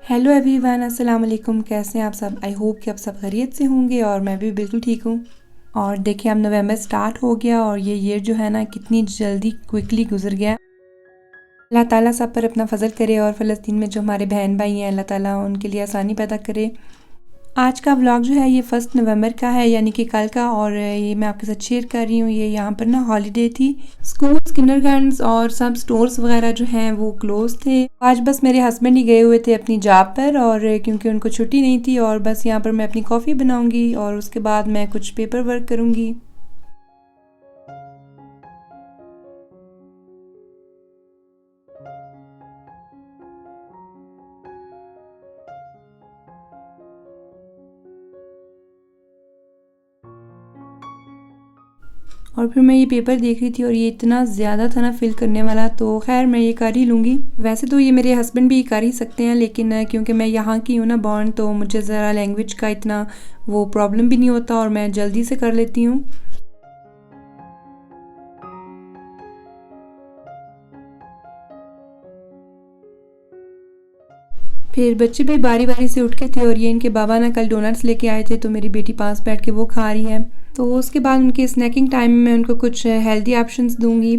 Hello everyone, अस्सलाम वालेकुम। कैसे हैं आप सब? आई होप कि आप सब खैरियत से होंगे और मैं भी बिल्कुल ठीक हूँ। और देखिए, अब नवंबर स्टार्ट हो गया और ये ईयर जो है ना कितनी जल्दी क्विकली गुजर गया। अल्लाह ताला सब पर अपना फजल करे और फ़लस्तीन में जो हमारे बहन भाई हैं, अल्लाह ताला उनके लिए आसानी पैदा करे। आज का व्लॉग जो है ये 1 नवंबर का है, यानी कि कल का। और ये मैं आपके साथ शेयर कर रही हूँ। ये यहाँ पर ना हॉलीडे थी। स्कूल्स, किंडरगार्टन्स और सब स्टोर्स वगैरह जो हैं वो क्लोज थे। आज बस मेरे हस्बैंड ही गए हुए थे अपनी जॉब पर, और क्योंकि उनको छुट्टी नहीं थी, और बस यहाँ पर मैं अपनी कॉफ़ी बनाऊंगी और उसके बाद मैं कुछ पेपर वर्क करूँगी। और फिर मैं ये पेपर देख रही थी और ये इतना ज़्यादा था ना फिल करने वाला, तो खैर मैं ये कर ही लूँगी। वैसे तो ये मेरे हस्बैंड भी कर ही सकते हैं, लेकिन क्योंकि मैं यहाँ की हूँ ना बॉर्न, तो मुझे ज़रा लैंग्वेज का इतना वो प्रॉब्लम भी नहीं होता और मैं जल्दी से कर लेती हूँ। फिर बच्चे भी बारी बारी से उठ के थे और ये इनके बाबा ना कल डोनट्स लेके आए थे, तो मेरी बेटी पास बैठ के वो खा रही है। तो उसके बाद उनके स्नैकिंग टाइम में मैं उनको कुछ हेल्दी ऑप्शंस दूंगी।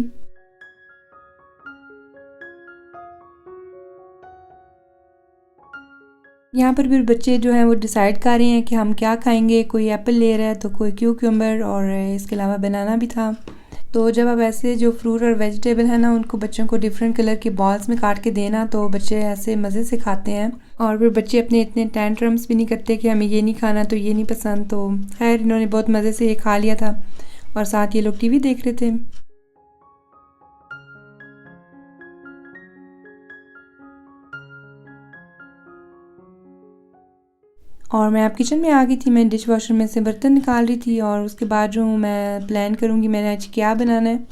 यहाँ पर फिर बच्चे जो हैं वो डिसाइड कर रहे हैं कि हम क्या खाएंगे। कोई एप्पल ले रहा है तो कोई क्यूकम्बर, और इसके अलावा बनाना भी था। तो जब आप ऐसे जो फ्रूट और वेजिटेबल है ना उनको बच्चों को डिफरेंट कलर के बॉल्स में काट के देना, तो बच्चे ऐसे मज़े से खाते हैं। और फिर बच्चे अपने इतने टेंट्रम्स भी नहीं करते कि हमें ये नहीं खाना तो ये नहीं पसंद। तो खैर इन्होंने बहुत मज़े से ये खा लिया था और साथ ये लोग टीवी देख रहे थे। और मैं अब किचन में आ गई थी। मैं डिश वॉशर में से बर्तन निकाल रही थी और उसके बाद जो हूँ मैं प्लान करूँगी मैंने आज क्या बनाना है।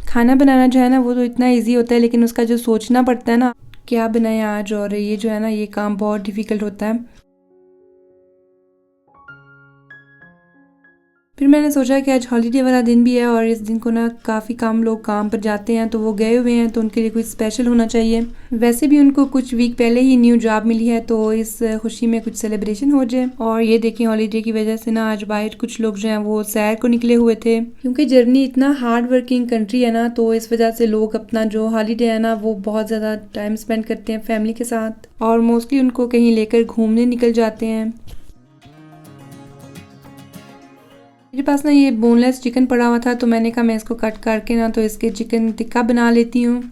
खाना बनाना जो है ना वो तो इतना इजी होता है, लेकिन उसका जो सोचना पड़ता है ना क्या बनाए आज, और ये जो है ना ये काम बहुत डिफ़िकल्ट होता है। फिर मैंने सोचा कि आज हॉलीडे वाला दिन भी है और इस दिन को ना काफ़ी कम लोग काम पर जाते हैं, तो वो गए हुए हैं, तो उनके लिए कुछ स्पेशल होना चाहिए। वैसे भी उनको कुछ वीक पहले ही न्यू जॉब मिली है, तो इस खुशी में कुछ सेलिब्रेशन हो जाए। और ये देखिए हॉलीडे की वजह से ना आज बाहर कुछ लोग जो हैं वो सैर को निकले हुए थे, क्योंकि जर्मनी इतना हार्ड वर्किंग कंट्री है ना, तो इस वजह से लोग अपना जो हॉलीडे है ना वो बहुत ज़्यादा टाइम स्पेंड करते हैं फैमिली के साथ, और मोस्टली उनको कहीं लेकर घूमने निकल जाते हैं। मेरे पास ना ये बोनलेस चिकन पड़ा हुआ था, तो मैंने कहा मैं इसको कट करके ना तो इसके चिकन टिक्का बना लेती हूँ।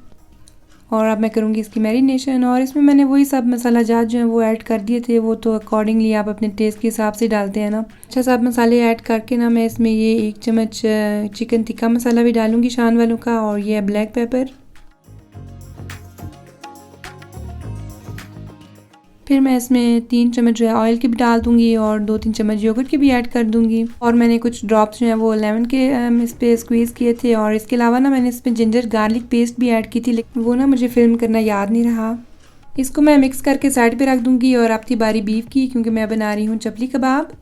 और अब मैं करूँगी इसकी मैरिनेशन, और इसमें मैंने वही सब मसाला जात जो है वो ऐड कर दिए थे। वो तो अकॉर्डिंगली आप अपने टेस्ट के हिसाब से डालते हैं ना। अच्छा, सब मसाले ऐड करके ना मैं इसमें ये 1 चम्मच चिकन टिक्का मसाला भी डालूँगी शान वालों का, और ये है ब्लैक पेपर। फिर मैं इसमें 3 चम्मच जो है ऑयल की भी डाल दूंगी और 2-3 चम्मच योगर्ट की भी ऐड कर दूंगी। और मैंने कुछ ड्रॉप्स जो है वो लेमन के इस पे स्क्वीज़ किए थे, और इसके अलावा ना मैंने इसमें जिंजर गार्लिक पेस्ट भी ऐड की थी, लेकिन वो ना मुझे फिल्म करना याद नहीं रहा। इसको मैं मिक्स करके साइड पे रख दूंगी। और अब थी बारी बीफ की, क्योंकि मैं बना रही हूँ चपली कबाब।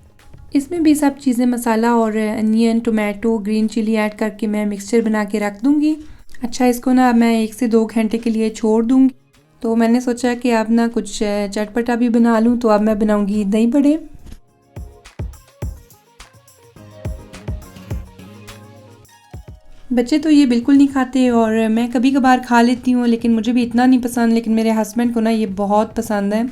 इसमें भी सब चीज़ें मसाला और onion, tomato, green chilli add करके मैं मिक्सचर बना के रख दूंगी। अच्छा, इसको ना मैं 1 से 2 घंटे के लिए छोड़ दूंगी। तो मैंने सोचा कि अब ना कुछ चटपटा भी बना लूँ, तो अब मैं बनाऊंगी दही बड़े। बच्चे तो ये बिल्कुल नहीं खाते और मैं कभी कभार खा लेती हूँ, लेकिन मुझे भी इतना नहीं पसंद, लेकिन मेरे हस्बैंड को ना ये बहुत पसंद है।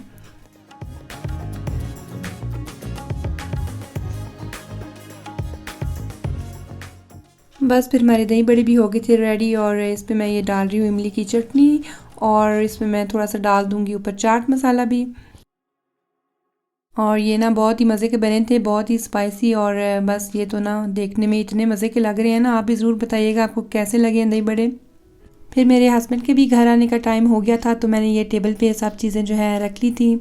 बस फिर हमारे दही बड़े भी हो गए थे रेडी, और इस पे मैं ये डाल रही हूँ इमली की चटनी, और इसमें मैं थोड़ा सा डाल दूँगी ऊपर चाट मसाला भी। और ये ना बहुत ही मज़े के बने थे, बहुत ही स्पाइसी, और बस ये तो ना देखने में इतने मज़े के लग रहे हैं ना। आप भी ज़रूर बताइएगा आपको कैसे लगे हैं दही बड़े। फिर मेरे हस्बैंड के भी घर आने का टाइम हो गया था, तो मैंने ये टेबल पे सब चीज़ें जो है रख ली थी।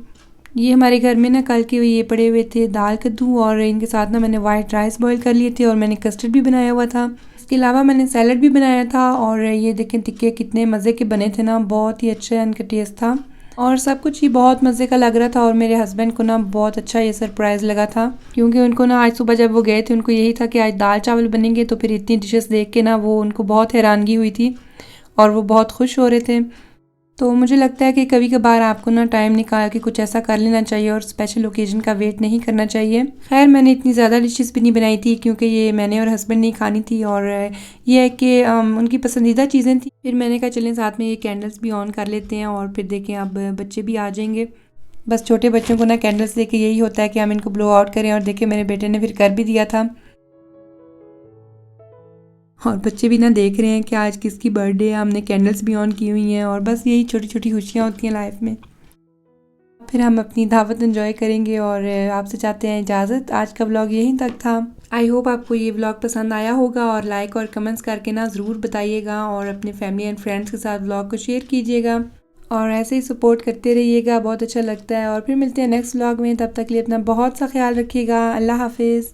ये हमारे घर में ना कल के ये पड़े हुए थे दाल कद्दू, और इनके साथ ना मैंने वाइट राइस बॉईल कर लिए थे, और मैंने कस्टर्ड भी बनाया हुआ था। इसके अलावा मैंने सैलड भी बनाया था। और ये देखें टिक्के कितने मज़े के बने थे ना, बहुत ही अच्छा इनका टेस्ट था, और सब कुछ ही बहुत मज़े का लग रहा था। और मेरे हस्बैंड को ना बहुत अच्छा ये सरप्राइज़ लगा था, क्योंकि उनको ना आज सुबह जब वो गए थे उनको यही था कि आज दाल चावल बनेंगे, तो फिर इतनी डिशेस देख के ना वो उनको बहुत हैरानगी हुई थी और वो बहुत खुश हो रहे थे। तो मुझे लगता है कि कभी कभार आपको ना टाइम निकाल के कुछ ऐसा कर लेना चाहिए और स्पेशल ओकेजन का वेट नहीं करना चाहिए। खैर मैंने इतनी ज़्यादा डिशेस भी नहीं बनाई थी क्योंकि ये मैंने और हस्बैंड ने खानी थी और ये है कि उनकी पसंदीदा चीज़ें थी। फिर मैंने कहा चलें साथ में ये कैंडल्स भी ऑन कर लेते हैं और फिर देखें अब बच्चे भी आ जाएंगे। बस छोटे बच्चों को ना कैंडल्स दे के यही होता है कि हम इनको ब्लो आउट करें और देखें मेरे बेटे ने फिर कर भी दिया था और बच्चे भी ना देख रहे हैं कि आज किसकी बर्थडे है, हमने कैंडल्स भी ऑन की हुई हैं और बस यही छोटी छोटी खुशियाँ होती हैं लाइफ में। फिर हम अपनी दावत एंजॉय करेंगे और आपसे चाहते हैं इजाज़त। आज का व्लॉग यहीं तक था। आई होप आपको ये व्लॉग पसंद आया होगा और लाइक और कमेंट्स करके ना ज़रूर बताइएगा और अपने फैमिली एंड फ्रेंड्स के साथ व्लॉग को शेयर कीजिएगा और ऐसे ही सपोर्ट करते रहिएगा, बहुत अच्छा लगता है। और फिर मिलते हैं नेक्स्ट व्लॉग में, तब तक के लिए अपना बहुत सा ख्याल रखिएगा। अल्लाह हाफिज़।